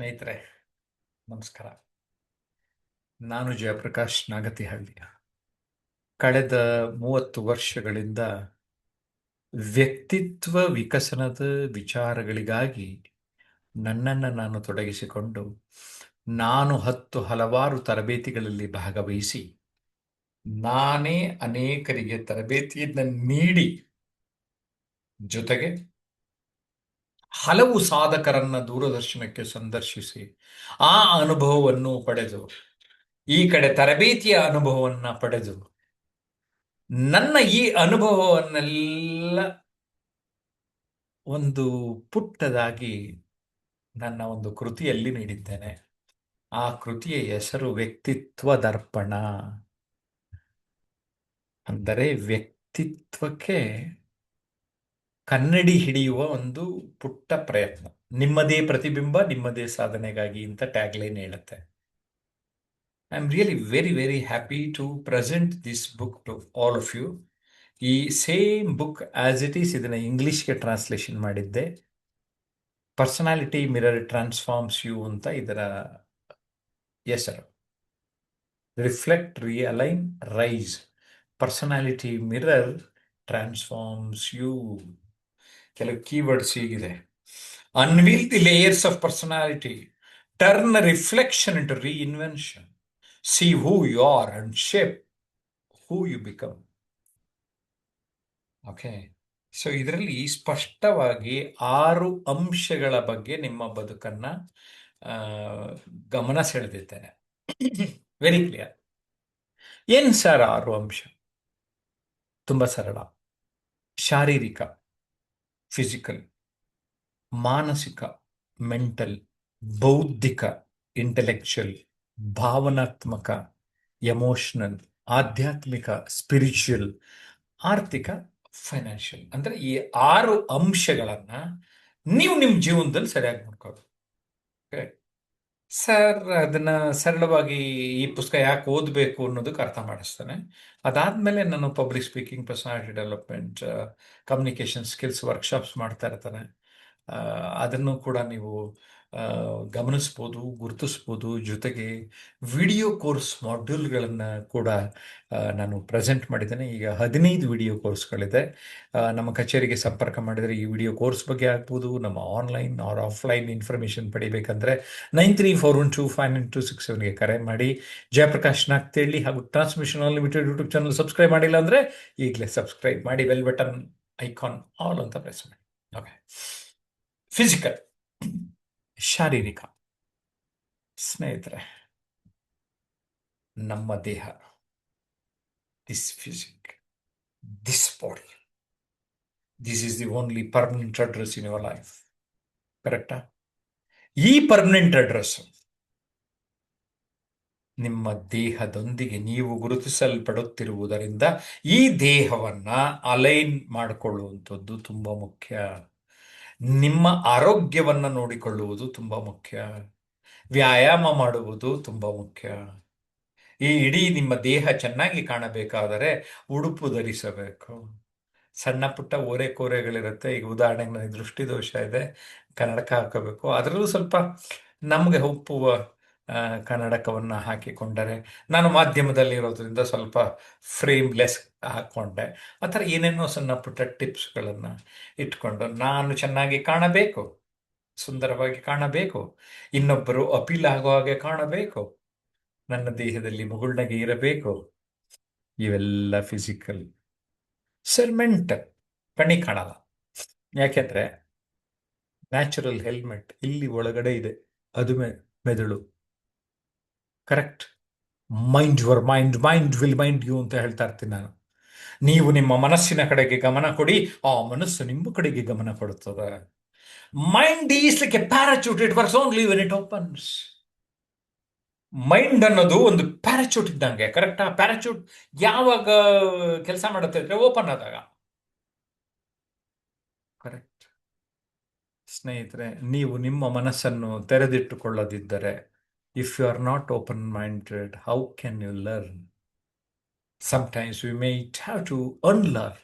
ಸ್ನೇಹಿತರೆ, ನಮಸ್ಕಾರ. ನಾನು ಜಯಪ್ರಕಾಶ್ ನಾಗತಿಹಳ್ಳಿ. ಕಳೆದ 30 ವರ್ಷಗಳಿಂದ ವ್ಯಕ್ತಿತ್ವ ವಿಕಸನದ ವಿಚಾರಗಳಿಗಾಗಿ ನನ್ನನ್ನು ನಾನು ತೊಡಗಿಸಿಕೊಂಡು ನಾನು ಹಲವಾರು ತರಬೇತಿಗಳಲ್ಲಿ ಭಾಗವಹಿಸಿ ನಾನೇ ಅನೇಕರಿಗೆ ತರಬೇತಿಯನ್ನು ನೀಡಿ ಜೊತೆಗೆ ಹಲವು ಸಾಧಕರನ್ನ ದೂರದರ್ಶನಕ್ಕೆ ಸಂದರ್ಶಿಸಿ ಆ ಅನುಭವವನ್ನು ಪಡೆದು ಈ ಕಡೆ ತರಬೇತಿಯ ಅನುಭವವನ್ನು ಪಡೆದು ನನ್ನ ಈ ಅನುಭವವನ್ನೆಲ್ಲ ಒಂದು ಪುಟ್ಟದಾಗಿ ನನ್ನ ಒಂದು ಕೃತಿಯಲ್ಲಿ ನೀಡಿದ್ದೇನೆ. ಆ ಕೃತಿಯ ಹೆಸರು ವ್ಯಕ್ತಿತ್ವ ದರ್ಪಣ. ಅಂದರೆ ವ್ಯಕ್ತಿತ್ವಕ್ಕೆ ಕನ್ನಡಿ ಹಿಡಿಯುವ ಒಂದು ಪುಟ್ಟ ಪ್ರಯತ್ನ. ನಿಮ್ಮದೇ ಪ್ರತಿಬಿಂಬ ನಿಮ್ಮದೇ ಸಾಧನೆಗಾಗಿ ಅಂತ ಟ್ಯಾಗ್ಲೈನ್ ಹೇಳುತ್ತೆ. I am really very happy to present this book to all of you. ಈ same book as it is ಇದನ್ನ ಇಂಗ್ಲಿಷ್ಗೆ ಟ್ರಾನ್ಸ್ಲೇಷನ್ ಮಾಡಿದ್ದೆ. ಪರ್ಸನಾಲಿಟಿ ಮಿರರ್ ಟ್ರಾನ್ಸ್ಫಾರ್ಮ್ಸ್ ಯು ಅಂತ ಇದರ ಹೆಸರು. Reflect, realign, rise. Personality mirror transforms you. ಕೆಲವು keywords ಹೀಗಿದೆ: unveil the layers of personality, turn reflection into reinvention, see who you are and shape who you become. Okay, so ಇದರಲ್ಲಿ ಸ್ಪಷ್ಟವಾಗಿ 6 ಅಂಶಗಳ ಬಗ್ಗೆ ನಿಮ್ಮ ಬದುಕನ್ನ ಗಮನ ಸೆಳೆದಿದ್ದೇನೆ. Very clear. ಏನ್ ಸರ್ 6 ಅಂಶ? ತುಂಬಾ ಸರಳ. ಶಾರೀರಿಕ, ಫಿಸಿಕಲ್; ಮಾನಸಿಕ, ಮೆಂಟಲ್; ಬೌದ್ಧಿಕ, ಇಂಟೆಲೆಕ್ಚುಯಲ್; ಭಾವನಾತ್ಮಕ, ಎಮೋಷನಲ್; ಆಧ್ಯಾತ್ಮಿಕ, ಸ್ಪಿರಿಚುವಲ್; ಆರ್ಥಿಕ, ಫೈನಾನ್ಷಿಯಲ್. ಅಂದ್ರೆ ಈ 6 ಅಂಶಗಳನ್ನ ನೀವು ನಿಮ್ಮ ಜೀವನದಲ್ಲಿ ಸರಿಯಾಗಿ ನೋಡ್ಕೋಬೇಕು. ಸರ್, ಅದನ್ನ ಸರಳವಾಗಿ ಈ ಪುಸ್ತಕ ಯಾಕೆ ಓದಬೇಕು ಅನ್ನೋದಕ್ಕೆ ಅರ್ಥ ಮಾಡಿಸ್ತಾನೆ. ಅದಾದ್ಮೇಲೆ ನಾನು public speaking, personality development, communication skills workshops ಮಾಡ್ತಾ ಇರ್ತಾನೆ. ಅದನ್ನು ಕೂಡ ನೀವು ಗಮನಿಸ್ಬೋದು, ಗುರುತಿಸ್ಬೋದು. ಜೊತೆಗೆ ವಿಡಿಯೋ ಕೋರ್ಸ್ ಮಾಡ್ಯೂಲ್ಗಳನ್ನು ಕೂಡ ನಾನು ಪ್ರೆಸೆಂಟ್ ಮಾಡಿದ್ದೇನೆ. ಈಗ 15 ವಿಡಿಯೋ ಕೋರ್ಸ್ಗಳಿದೆ. ನಮ್ಮ ಕಚೇರಿಗೆ ಸಂಪರ್ಕ ಮಾಡಿದರೆ ಈ ವಿಡಿಯೋ ಕೋರ್ಸ್ ಬಗ್ಗೆ ಆಗ್ಬೋದು. ನಮ್ಮ ಆನ್ಲೈನ್ ಆರ್ ಆಫ್ಲೈನ್ ಇನ್ಫಾರ್ಮೇಷನ್ ಪಡಿಬೇಕಂದ್ರೆ 9341259267ಗೆ ಕರೆ ಮಾಡಿ. ಜಯಪ್ರಕಾಶ್ ನಾಗ್ತಿಹಳ್ಳಿ ಹಾಗೂ transmission unlimited YouTube channel subscribe ಮಾಡಿಲ್ಲ ಅಂದರೆ ಈಗಲೇ ಸಬ್ಸ್ಕ್ರೈಬ್ ಮಾಡಿ, ಬೆಲ್ ಬಟನ್ ಐಕಾನ್ ಆಲ್ ಅಂತ ಪ್ರೆಸ್ ಮಾಡಿ. ಓಕೆ. ಫಿಸಿಕಲ್, ಶಾರೀರಿಕ. ಸ್ನೇಹಿತರೆ, ನಮ್ಮ ದೇಹ, this physique, this body, this is the only permanent address in your life. ಕರೆಕ್ಟಾ? ಈ ಪರ್ಮನೆಂಟ್ ಅಡ್ರೆಸ್ ನಿಮ್ಮ ದೇಹದೊಂದಿಗೆ ನೀವು ಗುರುತಿಸಲ್ಪಡುತ್ತಿರುವುದರಿಂದ ಈ ದೇಹವನ್ನ ಅಲೈನ್ ಮಾಡಿಕೊಳ್ಳುವಂಥದ್ದು ತುಂಬಾ ಮುಖ್ಯ. ನಿಮ್ಮ ಆರೋಗ್ಯವನ್ನ ನೋಡಿಕೊಳ್ಳುವುದು ತುಂಬಾ ಮುಖ್ಯ. ವ್ಯಾಯಾಮ ಮಾಡುವುದು ತುಂಬಾ ಮುಖ್ಯ. ಈ ಇಡೀ ನಿಮ್ಮ ದೇಹ ಚೆನ್ನಾಗಿ ಕಾಣಬೇಕಾದರೆ ಉಡುಪು ಧರಿಸಬೇಕು. ಸಣ್ಣ ಪುಟ್ಟ ಓರೆಕೋರೆಗಳಿರುತ್ತೆ. ಈಗ ಉದಾಹರಣೆಗೆ ನನಗೆ ದೃಷ್ಟಿದೋಷ ಇದೆ, ಕನ್ನಡಕ ಹಾಕಬೇಕು. ಅದರಲ್ಲೂ ಸ್ವಲ್ಪ ನಮಗೆ ಒಪ್ಪುವ ಕನ್ನಡಕವನ್ನು ಹಾಕಿಕೊಂಡರೆ, ನಾನು ಮಾಧ್ಯಮದಲ್ಲಿ ಇರೋದ್ರಿಂದ ಸ್ವಲ್ಪ ಫ್ರೇಮ್ಲೆಸ್ ಹಾಕ್ಕೊಂಡೆ. ಆ ಥರ ಏನೇನೋ ಸಣ್ಣ ಪುಟ್ಟ ಟಿಪ್ಸ್ಗಳನ್ನು ಇಟ್ಕೊಂಡು ನಾನು ಚೆನ್ನಾಗಿ ಕಾಣಬೇಕು, ಸುಂದರವಾಗಿ ಕಾಣಬೇಕು, ಇನ್ನೊಬ್ಬರು ಅಪೀಲ್ ಆಗೋ ಹಾಗೆ ಕಾಣಬೇಕು, ನನ್ನ ದೇಹದಲ್ಲಿ ಮುಗುಳ್ನಗೆ ಇರಬೇಕು. ಇವೆಲ್ಲ ಫಿಸಿಕಲ್. ಸರ್, ಮೆಂಟಲ್ ಕಣ್ಣಿಗೆ ಕಾಣಲ್ಲ. ಯಾಕೆಂದ್ರೆ ನ್ಯಾಚುರಲ್ ಹೆಲ್ಮೆಟ್ ಇಲ್ಲಿ ಒಳಗಡೆ ಇದೆ, ಅದು ಮೆದುಳು. Correct? Mind your mind, mind will mind you ಅಂತ ಹೇಳ್ತಾ ಇರ್ತೀನಿ ನಾನು. ನೀವು ನಿಮ್ಮ ಮನಸ್ಸಿನ ಕಡೆಗೆ ಗಮನ ಕೊಡಿ, ಆ ಮನಸ್ಸು ನಿಮ್ಮ ಕಡೆಗೆ ಗಮನ ಕೊಡುತ್ತದೆ. Mind is like A parachute, it works only when it opens. Mind ಅನ್ನೋದು ಒಂದು ಪ್ಯಾರಾಚೂಟ್ ಇದ್ದಂಗೆ. ಕರೆಕ್ಟಾ? ಪ್ಯಾರಾಚೂಟ್ ಯಾವಾಗ ಕೆಲಸ ಮಾಡುತ್ತೆ ಅಂದ್ರೆ ಓಪನ್ ಆದಾಗ. ಕರೆಕ್ಟ್. ಸ್ನೇಹಿತರೆ, ನೀವು ನಿಮ್ಮ ಮನಸ್ಸನ್ನು ತೆರೆದಿಟ್ಟುಕೊಳ್ಳದಿದ್ದರೆ, if you are not open minded, how can you learn? Sometimes we may have to unlearn.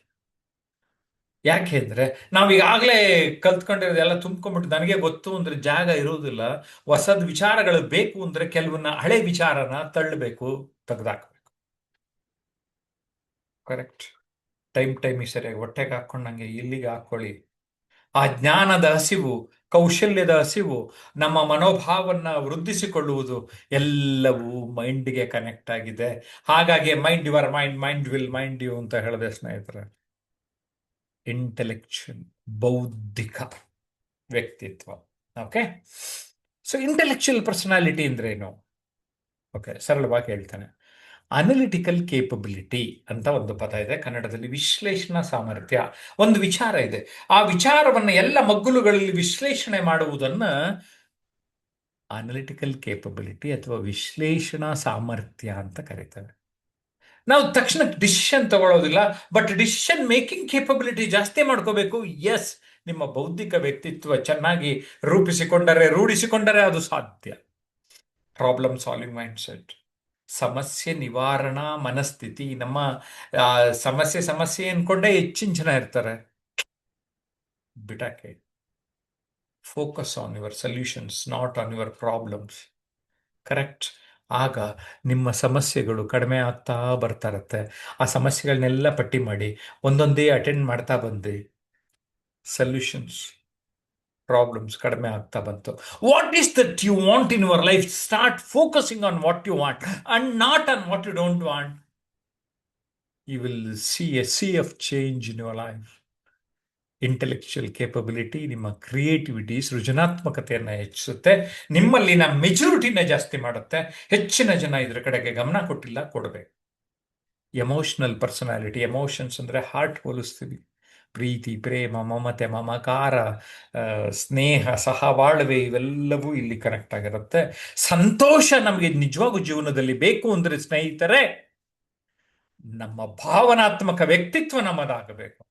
ಯಾಕೆ ಅಂದ್ರೆ ನಾವೀಗಾಗಲೇ ಕಲ್ತ್ಕೊಂಡಿರೋದೆಲ್ಲ ತುಂಬ್ಕೊಂಡ್ಬಿಟ್ಟು ನನಗೆ ಗೊತ್ತು ಅಂದ್ರೆ ಜಾಗ ಇರುವುದಿಲ್ಲ. ಹೊಸದ್ ವಿಚಾರಗಳು ಬೇಕು ಅಂದ್ರೆ ಕೆಲವನ್ನ ಹಳೆ ವಿಚಾರನ ತಳ್ಳಬೇಕು, ತೆಗೆದಾಕ್ಬೇಕು. ಕರೆಕ್ಟ್. ಟೈಮ್ ಸರಿಯಾಗಿ ಹೊಟ್ಟೆಗೆ ಹಾಕೊಂಡಂಗೆ ಇಲ್ಲಿಗೆ ಹಾಕೊಳ್ಳಿ. ಆ ಜ್ಞಾನದ ಹಸಿವು, ಕೌಶಲ್ಯದ ಹಸಿವು, ನಮ್ಮ ಮನೋಭಾವನ್ನ ವೃದ್ಧಿಸಿಕೊಳ್ಳುವುದು ಎಲ್ಲವೂ ಮೈಂಡ್ಗೆ ಕನೆಕ್ಟ್ ಆಗಿದೆ. ಹಾಗಾಗಿ mind your mind, mind will mind you ಅಂತ ಹೇಳಿದೆ ಸ್ನೇಹಿತರೆ. ಇಂಟೆಲೆಕ್ಚುಯಲ್, ಬೌದ್ಧಿಕ ವ್ಯಕ್ತಿತ್ವ. ಓಕೆ. ಸೊ ಇಂಟೆಲೆಕ್ಚುಯಲ್ ಪರ್ಸನಾಲಿಟಿ ಅಂದ್ರೆ ಏನು? ಓಕೆ, ಸರಳವಾಗಿ ಹೇಳ್ತಾನೆ. ಅನಲಿಟಿಕಲ್ ಕೇಪಬಿಲಿಟಿ ಅಂತ ಒಂದು ಪದ ಇದೆ ಕನ್ನಡದಲ್ಲಿ, ವಿಶ್ಲೇಷಣಾ ಸಾಮರ್ಥ್ಯ. ಒಂದು ವಿಚಾರ ಇದೆ, ಆ ವಿಚಾರವನ್ನು ಎಲ್ಲ ಮಗ್ಗುಲುಗಳಲ್ಲಿ ವಿಶ್ಲೇಷಣೆ ಮಾಡುವುದನ್ನ ಅನಲಿಟಿಕಲ್ ಕೇಪಬಿಲಿಟಿ ಅಥವಾ ವಿಶ್ಲೇಷಣಾ ಸಾಮರ್ಥ್ಯ ಅಂತ ಕರೀತಾರೆ. ನಾವು ತಕ್ಷಣ ಡಿಸಿಷನ್ ತಗೊಳ್ಳೋದಿಲ್ಲ, ಬಟ್ ಡಿಸಿಷನ್ ಮೇಕಿಂಗ್ ಕೇಪಬಿಲಿಟಿ ಜಾಸ್ತಿ ಮಾಡ್ಕೋಬೇಕು. ಎಸ್, ನಿಮ್ಮ ಬೌದ್ಧಿಕ ವ್ಯಕ್ತಿತ್ವ ಚೆನ್ನಾಗಿ ರೂಢಿಸಿಕೊಂಡರೆ ಅದು ಸಾಧ್ಯ. ಪ್ರಾಬ್ಲಮ್ ಸಾಲ್ವಿಂಗ್ ಮೈಂಡ್ ಸೆಟ್, ಸಮಸ್ಯೆ ನಿವಾರಣಾ ಮನಸ್ಥಿತಿ. ನಮ್ಮ ಆ, ಸಮಸ್ಯೆ ಅನ್ಕೊಂಡೇ ಹೆಚ್ಚಿನ ಜನ ಇರ್ತಾರೆ. ಬಿಟಾಕೆ, focus on your solutions, not on your problems. Correct. ಆಗ ನಿಮ್ಮ ಸಮಸ್ಯೆಗಳು ಕಡಿಮೆ ಆಗ್ತಾ ಬರ್ತಾ ಇರತ್ತೆ. ಆ ಸಮಸ್ಯೆಗಳನ್ನೆಲ್ಲ ಪಟ್ಟಿ ಮಾಡಿ ಒಂದೊಂದೇ ಅಟೆಂಡ್ ಮಾಡ್ತಾ ಬಂದು ಸೊಲ್ಯೂಷನ್ಸ್, ಪ್ರಾಬ್ಲಮ್ಸ್ ಕಡಿಮೆ ಆಗ್ತಾ ಬಂತು. What is that you want in your life? Start focusing on what you want and not on what you don't want. You will see a sea of change in your life. Intellectual capability ನಿಮ್ಮ creativity, ಸೃಜನಾತ್ಮಕತೆಯನ್ನು ಹೆಚ್ಚಿಸುತ್ತೆ, ನಿಮ್ಮಲ್ಲಿನ ಮೆಚುರಿಟಿನ ಜಾಸ್ತಿ ಮಾಡುತ್ತೆ. ಹೆಚ್ಚಿನ ಜನ ಇದ್ರ ಕಡೆಗೆ ಗಮನ ಕೊಟ್ಟಿಲ್ಲ, ಕೊಡಬೇಕು. ಎಮೋಷನಲ್ ಪರ್ಸನಾಲಿಟಿ, ಎಮೋಷನ್ಸ್ ಅಂದ್ರೆ ಹಾರ್ಟ್ ಹೋಲಿಸ್ತೀವಿ. ಪ್ರೀತಿ, ಪ್ರೇಮ, ಮಮತೆ, ಮಮಕಾರ, ಸ್ನೇಹ, ಸಹಬಾಳ್ವೆ, ಇವೆಲ್ಲವೂ ಇಲ್ಲಿ ಕನೆಕ್ಟ್ ಆಗಿರುತ್ತೆ. ಸಂತೋಷ ನಮಗೆ ನಿಜವಾಗೂ ಜೀವನದಲ್ಲಿ ಬೇಕು ಅಂದ್ರೆ ಸ್ನೇಹಿತರೆ, ನಮ್ಮ ಭಾವನಾತ್ಮಕ ವ್ಯಕ್ತಿತ್ವ ನಮ್ಮದಾಗಬೇಕು.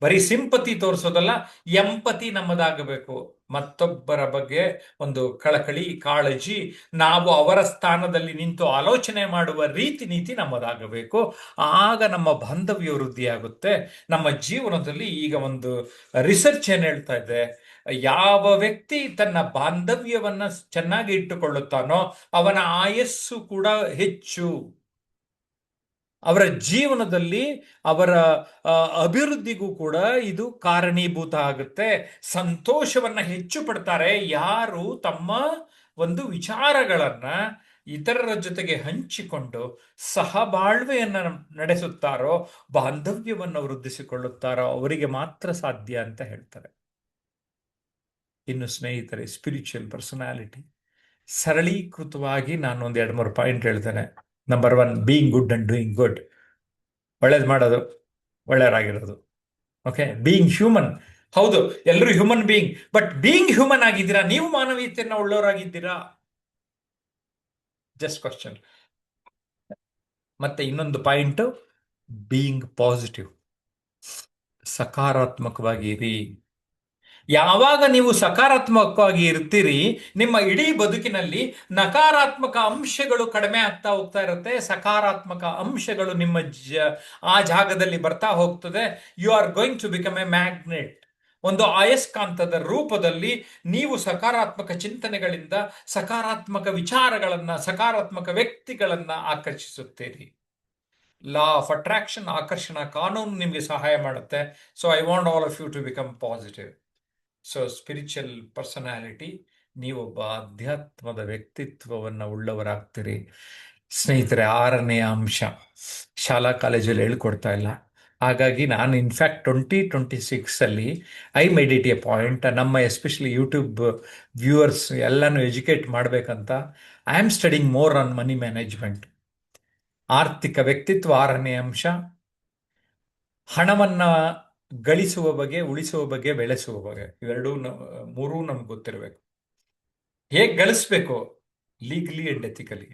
ಬರೀ ಸಿಂಪತಿ ತೋರಿಸೋದಲ್ಲ, ಎಂಪತಿ ನಮ್ಮದಾಗಬೇಕು. ಮತ್ತೊಬ್ಬರ ಬಗ್ಗೆ ಒಂದು ಕಳಕಳಿ, ಕಾಳಜಿ, ನಾವು ಅವರ ಸ್ಥಾನದಲ್ಲಿ ನಿಂತು ಆಲೋಚನೆ ಮಾಡುವ ರೀತಿ ನೀತಿ ನಮ್ಮದಾಗಬೇಕು. ಆಗ ನಮ್ಮ ಬಾಂಧವ್ಯ ವೃದ್ಧಿಯಾಗುತ್ತೆ. ನಮ್ಮ ಜೀವನದಲ್ಲಿ ಈಗ ಒಂದು ರಿಸರ್ಚ್ ಏನ್ ಹೇಳ್ತಾ ಇದೆ, ಯಾವ ವ್ಯಕ್ತಿ ತನ್ನ ಬಾಂಧವ್ಯವನ್ನ ಚೆನ್ನಾಗಿ ಇಟ್ಟುಕೊಳ್ಳುತ್ತಾನೋ ಅವನ ಆಯಸ್ಸು ಕೂಡ ಹೆಚ್ಚು. ಅವರ ಜೀವನದಲ್ಲಿ ಅವರ ಆ, ಅಭಿವೃದ್ಧಿಗೂ ಕೂಡ ಇದು ಕಾರಣೀಭೂತ ಆಗುತ್ತೆ. ಸಂತೋಷವನ್ನ ಹೆಚ್ಚು ಪಡ್ತಾರೆ ಯಾರು ತಮ್ಮ ಒಂದು ವಿಚಾರಗಳನ್ನ ಇತರರ ಜೊತೆಗೆ ಹಂಚಿಕೊಂಡು ಸಹಬಾಳ್ವೆಯನ್ನ ನಡೆಸುತ್ತಾರೋ, ಬಾಂಧವ್ಯವನ್ನು ವೃದ್ಧಿಸಿಕೊಳ್ಳುತ್ತಾರೋ, ಅವರಿಗೆ ಮಾತ್ರ ಸಾಧ್ಯ ಅಂತ ಹೇಳ್ತಾರೆ. ಇನ್ನು ಸ್ನೇಹಿತರೆ, ಸ್ಪಿರಿಚುವಲ್ ಪರ್ಸನಾಲಿಟಿ ಸರಳೀಕೃತವಾಗಿ ನಾನು ಒಂದು 2-3 ಪಾಯಿಂಟ್ ಹೇಳ್ತೇನೆ. Number 1, being good and doing good. ಒಳ್ಳೇದು ಮಾಡೋದು, ಒಳ್ಳೆಯರಾಗಿರೋದು. ಓಕೆ. ಬೀಯಿಂಗ್ ಹ್ಯೂಮನ್, ಹೌದು, ಎಲ್ಲರೂ human being, but being human ಆಗಿದ್ದೀರಾ? ನೀವು ಮಾನವೀಯತೆಯನ್ನ ಉಳ್ಳವರಾಗಿದ್ದೀರಾ? Just question. ಮತ್ತೆ ಇನ್ನೊಂದು ಪಾಯಿಂಟ್, ಬೀಯಿಂಗ್ ಪಾಸಿಟಿವ್, ಸಕಾರಾತ್ಮಕವಾಗಿ ಇರಿ. ಯಾವಾಗ ನೀವು ಸಕಾರಾತ್ಮಕವಾಗಿ ಇರ್ತೀರಿ, ನಿಮ್ಮ ಇಡೀ ಬದುಕಿನಲ್ಲಿ ನಕಾರಾತ್ಮಕ ಅಂಶಗಳು ಕಡಿಮೆ ಆಗ್ತಾ ಹೋಗ್ತಾ ಇರುತ್ತೆ, ಸಕಾರಾತ್ಮಕ ಅಂಶಗಳು ನಿಮ್ಮ ಆ ಜಾಗದಲ್ಲಿ ಬರ್ತಾ ಹೋಗ್ತದೆ. You are going to become a magnet. ಒಂದು ಅಯಸ್ಕಾಂತದ ರೂಪದಲ್ಲಿ ನೀವು ಸಕಾರಾತ್ಮಕ ಚಿಂತನೆಗಳಿಂದ ಸಕಾರಾತ್ಮಕ ವಿಚಾರಗಳನ್ನ, ಸಕಾರಾತ್ಮಕ ವ್ಯಕ್ತಿಗಳನ್ನ ಆಕರ್ಷಿಸುತ್ತೀರಿ. ಲಾ ಆಫ್ ಅಟ್ರಾಕ್ಷನ್, ಆಕರ್ಷಣಾ ಕಾನೂನು ನಿಮಗೆ ಸಹಾಯ ಮಾಡುತ್ತೆ. So I want all of you to become positive. So spiritual personality, ನೀವೊಬ್ಬ ಅಧ್ಯಾತ್ಮದ ವ್ಯಕ್ತಿತ್ವವನ್ನು ಉಳ್ಳವರಾಗ್ತೀರಿ. ಸ್ನೇಹಿತರೆ, 6ನೇ ಅಂಶ ಶಾಲಾ ಕಾಲೇಜಲ್ಲಿ ಹೇಳ್ಕೊಡ್ತಾ ಇಲ್ಲ. ಹಾಗಾಗಿ ನಾನು in fact 2026 I made it A point, ನಮ್ಮ ಎಸ್ಪೆಷಲಿ ಯೂಟ್ಯೂಬ್ ವ್ಯೂವರ್ಸ್ ಎಲ್ಲನೂ ಎಜುಕೇಟ್ ಮಾಡಬೇಕಂತ. I am studying more on money management. ಆರ್ಥಿಕ ವ್ಯಕ್ತಿತ್ವ 6ನೇ ಅಂಶ. ಹಣವನ್ನ ಗಳಿಸುವ ಬಗ್ಗೆ, ಉಳಿಸುವ ಬಗ್ಗೆ, ಬೆಳೆಸುವ ಬಗ್ಗೆ, ಇವೆರಡೂ ಮೂರೂ ನಮ್ಗೆ ಗೊತ್ತಿರಬೇಕು. ಹೇಗೆ ಗಳಿಸ್ಬೇಕು? Legally and ethically.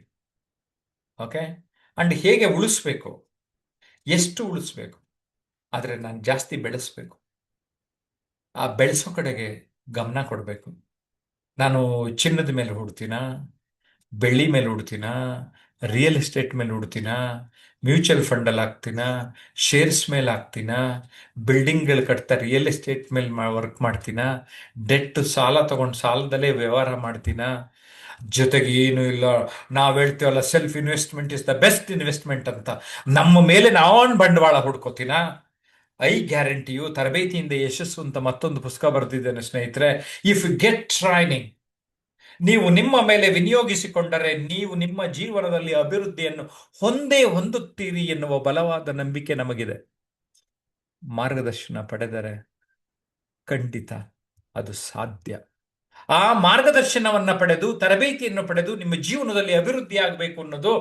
Okay. And ಹೇಗೆ ಉಳಿಸ್ಬೇಕು? ಎಷ್ಟು ಉಳಿಸ್ಬೇಕು? ಆದರೆ ನಾನು ಜಾಸ್ತಿ ಬೆಳೆಸ್ಬೇಕು. ಆ ಬೆಳೆಸೋ ಕಡೆಗೆ ಗಮನ ಕೊಡಬೇಕು. ನಾನು ಚಿನ್ನದ ಮೇಲೆ ಹುಡ್ತೀನ, ಬೆಳ್ಳಿ ಮೇಲೆ ಹುಡ್ತೀನ, ರಿಯಲ್ ಎಸ್ಟೇಟ್ ಮೇಲೆ ಹೂಡ್ತೀನಾ, ಮ್ಯೂಚುವಲ್ ಫಂಡಲ್ಲಿ ಹಾಕ್ತೀನಾ, ಶೇರ್ಸ್ ಮೇಲೆ ಹಾಕ್ತೀನಾ, ಬಿಲ್ಡಿಂಗ್ಗಳು ಕಟ್ತಾ ರಿಯಲ್ ಎಸ್ಟೇಟ್ ಮೇಲೆ ವರ್ಕ್ ಮಾಡ್ತೀನಾ, ಡೆಟ್ ಸಾಲ ತಗೊಂಡು ಸಾಲದಲ್ಲೇ ವ್ಯವಹಾರ ಮಾಡ್ತೀನಾ, ಜೊತೆಗೆ ಏನು ಇಲ್ಲ, ನಾವು ಹೇಳ್ತೀವಲ್ಲ self investment is the best investment ಅಂತ, ನಮ್ಮ ಮೇಲೆ ನಾವೊಂದು ಬಂಡವಾಳ ಹುಡ್ಕೋತೀನಾ? ಐ ಗ್ಯಾರಂಟಿ ಯು, ತರಬೇತಿಯಿಂದ ಯಶಸ್ಸು ಅಂತ ಮತ್ತೊಂದು ಪುಸ್ತಕ ಬರೆದಿದ್ದೇನೆ ಸ್ನೇಹಿತರೆ. ಇಫ್ ಯು ಗೆಟ್ ಟ್ರೈನಿಂಗ್, ನೀವು ನಿಮ್ಮ ಮೇಲೆ ವಿನಿಯೋಗಿಸಿಕೊಂಡರೆ ನೀವು ನಿಮ್ಮ ಜೀವನದಲ್ಲಿ ಅಭಿವೃದ್ಧಿಯನ್ನು ಹೊಂದುತ್ತೀರಿ ಎನ್ನುವ ಬಲವಾದ ನಂಬಿಕೆ ನಮಗಿದೆ. ಮಾರ್ಗದರ್ಶನ ಪಡೆದರೆ ಖಂಡಿತ ಅದು ಸಾಧ್ಯ. ಆ ಮಾರ್ಗದರ್ಶನವನ್ನ ಪಡೆದು, ತರಬೇತಿಯನ್ನು ಪಡೆದು ನಿಮ್ಮ ಜೀವನದಲ್ಲಿ ಅಭಿವೃದ್ಧಿ ಆಗಬೇಕು ಅನ್ನೋದು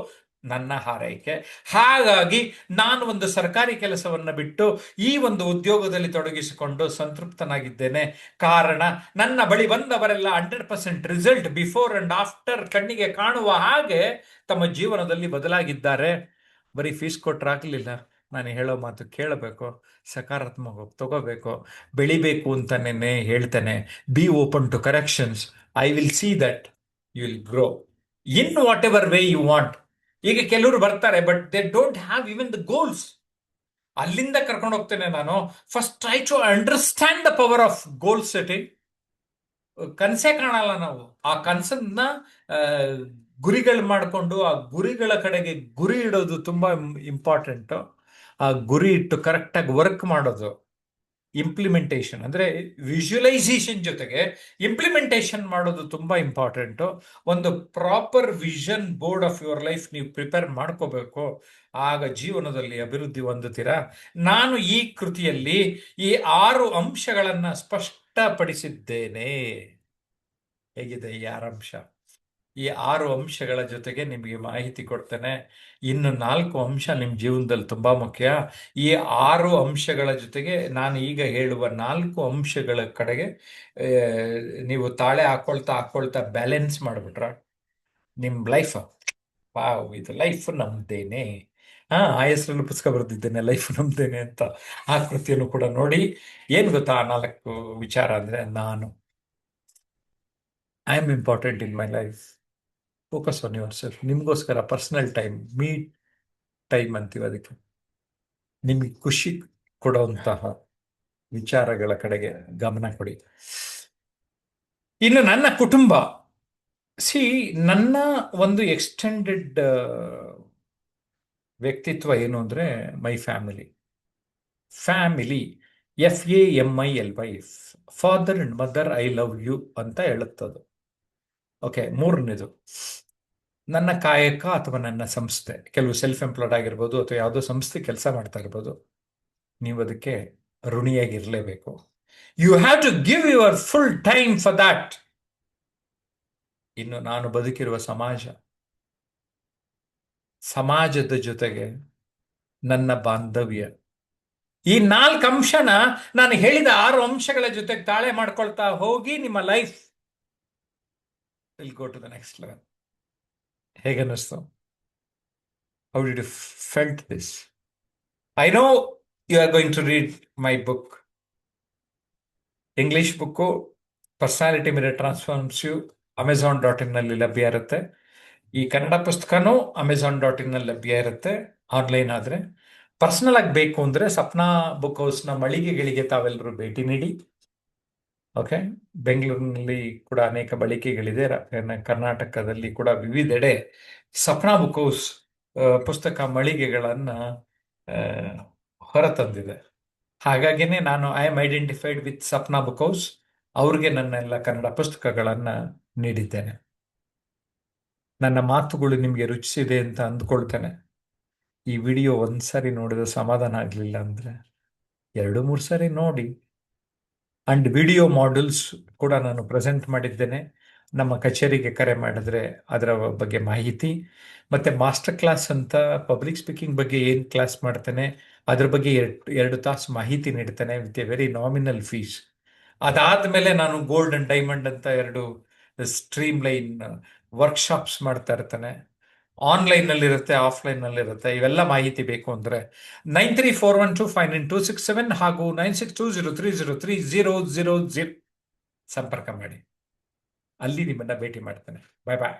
ನನ್ನ ಹಾರೈಕೆ. ಹಾಗಾಗಿ ನಾನು ಒಂದು ಸರ್ಕಾರಿ ಕೆಲಸವನ್ನ ಬಿಟ್ಟು ಈ ಒಂದು ಉದ್ಯೋಗದಲ್ಲಿ ತೊಡಗಿಸಿಕೊಂಡು ಸಂತೃಪ್ತನಾಗಿದ್ದೇನೆ. ಕಾರಣ, ನನ್ನ ಬಳಿ ಬಂದವರೆಲ್ಲ 100% ರಿಸಲ್ಟ್ ಬಿಫೋರ್ ಅಂಡ್ ಆಫ್ಟರ್ ಕಣ್ಣಿಗೆ ಕಾಣುವ ಹಾಗೆ ತಮ್ಮ ಜೀವನದಲ್ಲಿ ಬದಲಾಗಿದ್ದಾರೆ. ಬರೀ ಫೀಸ್ ಕೊಟ್ರಾಗ್ಲಿಲ್ಲ, ನಾನು ಹೇಳೋ ಮಾತು ಕೇಳಬೇಕು, ಸಕಾರಾತ್ಮಕವಾಗಿ ತಗೋಬೇಕು, ಬೆಳಿಬೇಕು ಅಂತಾನೆ ಹೇಳ್ತೇನೆ. Be open to corrections. I will see that you will grow in whatever way you want. ಈಗ ಕೆಲವರು ಬರ್ತಾರೆ, but they don't have even the goals. ಅಲ್ಲಿಂದ ಕರ್ಕೊಂಡು ಹೋಗ್ತೇನೆ ನಾನು. First try to understand the power of goal setting. ಕನಸೇ ಕಾಣಲ್ಲ ನಾವು, ಆ ಕನಸನ್ನ ಗುರಿಗಳು ಮಾಡಿಕೊಂಡು ಆ ಗುರಿಗಳ ಕಡೆಗೆ ಗುರಿ ಇಡೋದು ತುಂಬಾ ಇಂಪಾರ್ಟೆಂಟ್. ಆ ಗುರಿ ಇಟ್ಟು ಕರೆಕ್ಟಾಗಿ ವರ್ಕ್ ಮಾಡೋದು, ಇಂಪ್ಲಿಮೆಂಟೇಷನ್ ಅಂದ್ರೆ ವಿಜುವಲೈಸೇಷನ್ ಜೊತೆಗೆ ಇಂಪ್ಲಿಮೆಂಟೇಷನ್ ಮಾಡೋದು ತುಂಬಾ ಇಂಪಾರ್ಟೆಂಟು. ಒಂದು proper vision board of your life ನೀವು ಪ್ರಿಪೇರ್ ಮಾಡ್ಕೋಬೇಕು. ಆಗ ಜೀವನದಲ್ಲಿ ಅಭಿವೃದ್ಧಿ ಹೊಂದುತ್ತೀರಾ. ನಾನು ಈ ಕೃತಿಯಲ್ಲಿ ಈ 6 ಅಂಶಗಳನ್ನ ಸ್ಪಷ್ಟಪಡಿಸಿದ್ದೇನೆ. ಹೇಗಿದೆ ಈ 6 ಅಂಶ? ಈ 6 ಅಂಶಗಳ ಜೊತೆಗೆ ನಿಮಗೆ ಮಾಹಿತಿ ಕೊಡ್ತೇನೆ. ಇನ್ನು 4 ಅಂಶ ನಿಮ್ಮ ಜೀವನದಲ್ಲಿ ತುಂಬಾ ಮುಖ್ಯ. ಈ 6 ಅಂಶಗಳ ಜೊತೆಗೆ ನಾನು ಈಗ ಹೇಳುವ 4 ಅಂಶಗಳ ಕಡೆಗೆ ನೀವು ತಾಳೆ ಹಾಕೊಳ್ತಾ ಬ್ಯಾಲೆನ್ಸ್ ಮಾಡ್ಬಿಟ್ರ ನಿಮ್ ಲೈಫ್, ವಾವ್ ಇದು ಲೈಫ್ ನಮ್ದೇನೆ. ಆ ಹೆಸರಲ್ಲಿ ಪುಸ್ತಕ ಬರೆದಿದ್ದೇನೆ, ಲೈಫ್ ನಮ್ದೇನೆ ಅಂತ. ಆ ಕೃತಿಯನ್ನು ಕೂಡ ನೋಡಿ. ಏನ್ ಗೊತ್ತಾ 4 ವಿಚಾರ ಅಂದ್ರೆ, I am important in my life. Focus on your self. ನಿಮಗೋಸ್ಕರ ಪರ್ಸನಲ್ ಟೈಮ್, ಮೀ ಟೈಮ್ ಅಂತೀವಿ ಅದಕ್ಕೆ. ನಿಮಗೆ ಖುಷಿ ಕೊಡುವಂತಹ ವಿಚಾರಗಳ ಕಡೆಗೆ ಗಮನ ಕೊಡಿ. ಇನ್ನು ನನ್ನ ಕುಟುಂಬ, ನನ್ನ ಒಂದು ಎಕ್ಸ್ಟೆಂಡೆಡ್ ವ್ಯಕ್ತಿತ್ವ ಏನು ಅಂದ್ರೆ my family. FAMILY, father and mother I love you ಅಂತ ಹೇಳುತ್ತದು. ಓಕೆ. 3ನೇದು ನನ್ನ ಕಾಯಕ ಅಥವಾ ನನ್ನ ಸಂಸ್ಥೆ. ಕೆಲವು ಸೆಲ್ಫ್ ಎಂಪ್ಲಾಯ್ಡ್ ಆಗಿರ್ಬೋದು ಅಥವಾ ಯಾವುದೋ ಸಂಸ್ಥೆ ಕೆಲಸ ಮಾಡ್ತಾ ಇರ್ಬೋದು, ನೀವು ಅದಕ್ಕೆ ಋಣಿಯಾಗಿರ್ಲೇಬೇಕು. You have to give your full time for that. ಇನ್ನು ನಾನು ಬದುಕಿರುವ ಸಮಾಜದ ಜೊತೆಗೆ ನನ್ನ ಬಾಂಧವ್ಯ. ಈ 4 ಅಂಶನ ನಾನು ಹೇಳಿದ 6 ಅಂಶಗಳ ಜೊತೆಗೆ ತಾಳೆ ಮಾಡ್ಕೊಳ್ತಾ ಹೋಗಿ ನಿಮ್ಮ life will go to the next level. ಹೇಗನ್ನಿಸ್ತು? How did you felt this? I know you are going to read my book. English book personality mirror transforms you Amazon.in ನಲ್ಲಿ ಲಭ್ಯ ಇರುತ್ತೆ. ಈ ಕನ್ನಡ ಪುಸ್ತಕನೂ Amazon.in ನಲ್ಲಿ ಲಭ್ಯ ಇರುತ್ತೆ ಆನ್ಲೈನ್ ಆದ್ರೆ. ಪರ್ಸನಲ್ ಆಗಿ ಬೇಕು ಅಂದ್ರೆ ಸಪ್ನಾ ಬುಕ್ ಹೌಸ್ನ ಮಳಿಗೆಗಳಿಗೆ ತಾವೆಲ್ಲರೂ ಭೇಟಿ ನೀಡಿ. ಓಕೆ. ಬೆಂಗಳೂರಿನಲ್ಲಿ ಕೂಡ ಅನೇಕ ಮಳಿಗೆಗಳಿದೆ, ಕರ್ನಾಟಕದಲ್ಲಿ ಕೂಡ ವಿವಿಧೆಡೆ ಸಪ್ನಾ ಬುಕ್ ಹೌಸ್ ಪುಸ್ತಕ ಮಳಿಗೆಗಳನ್ನ ಹೊರತಂದಿದೆ. ಹಾಗಾಗಿನೇ ನಾನು I am identified with Sapna book house. ಅವ್ರಿಗೆ ನನ್ನೆಲ್ಲ ಕನ್ನಡ ಪುಸ್ತಕಗಳನ್ನ ನೀಡಿದ್ದೇನೆ. ನನ್ನ ಮಾತುಗಳು ನಿಮಗೆ ರುಚಿಸಿದೆ ಅಂತ ಅಂದ್ಕೊಳ್ತೇನೆ. ಈ ವಿಡಿಯೋ ಒಂದ್ಸರಿ ನೋಡಿದ ಸಮಾಧಾನ ಆಗಲಿಲ್ಲ ಅಂದ್ರೆ 2-3 ಸರಿ ನೋಡಿ. ಅಂಡ್ ವಿಡಿಯೋ ಮಾಡ್ಯೂಲ್ಸ್ ಕೂಡ ನಾನು ಪ್ರೆಸೆಂಟ್ ಮಾಡಿದ್ದೇನೆ. ನಮ್ಮ ಕಚೇರಿಗೆ ಕರೆ ಮಾಡಿದ್ರೆ ಅದರ ಬಗ್ಗೆ ಮಾಹಿತಿ, ಮತ್ತೆ ಮಾಸ್ಟರ್ ಕ್ಲಾಸ್ ಅಂತ ಪಬ್ಲಿಕ್ ಸ್ಪೀಕಿಂಗ್ ಬಗ್ಗೆ ಏನು ಕ್ಲಾಸ್ ಮಾಡ್ತೇನೆ ಅದ್ರ ಬಗ್ಗೆ 2 ತಾಸು ಮಾಹಿತಿ ನೀಡ್ತೇನೆ with a very nominal fees. ಅದಾದ್ಮೇಲೆ ನಾನು ಗೋಲ್ಡ್ ಅಂಡ್ ಡೈಮಂಡ್ ಅಂತ 2 ಸ್ಟ್ರೀಮ್ ಲೈನ್ ವರ್ಕ್ಶಾಪ್ಸ್ ಮಾಡ್ತಾ ಇರ್ತೇನೆ. ಆನ್ಲೈನ್ ನಲ್ಲಿ ಇರುತ್ತೆ, ಆಫ್ಲೈನ್ ನಲ್ಲಿ ಇರುತ್ತೆ. ಇವೆಲ್ಲ ಮಾಹಿತಿ ಬೇಕು ಅಂದ್ರೆ 9341259267 ಹಾಗೂ 9620303000 ಸಂಪರ್ಕ ಮಾಡಿ. ಅಲ್ಲಿ ನಿಮ್ಮನ್ನ ಭೇಟಿ ಮಾಡ್ತೇನೆ. ಬಾಯ್ ಬಾಯ್.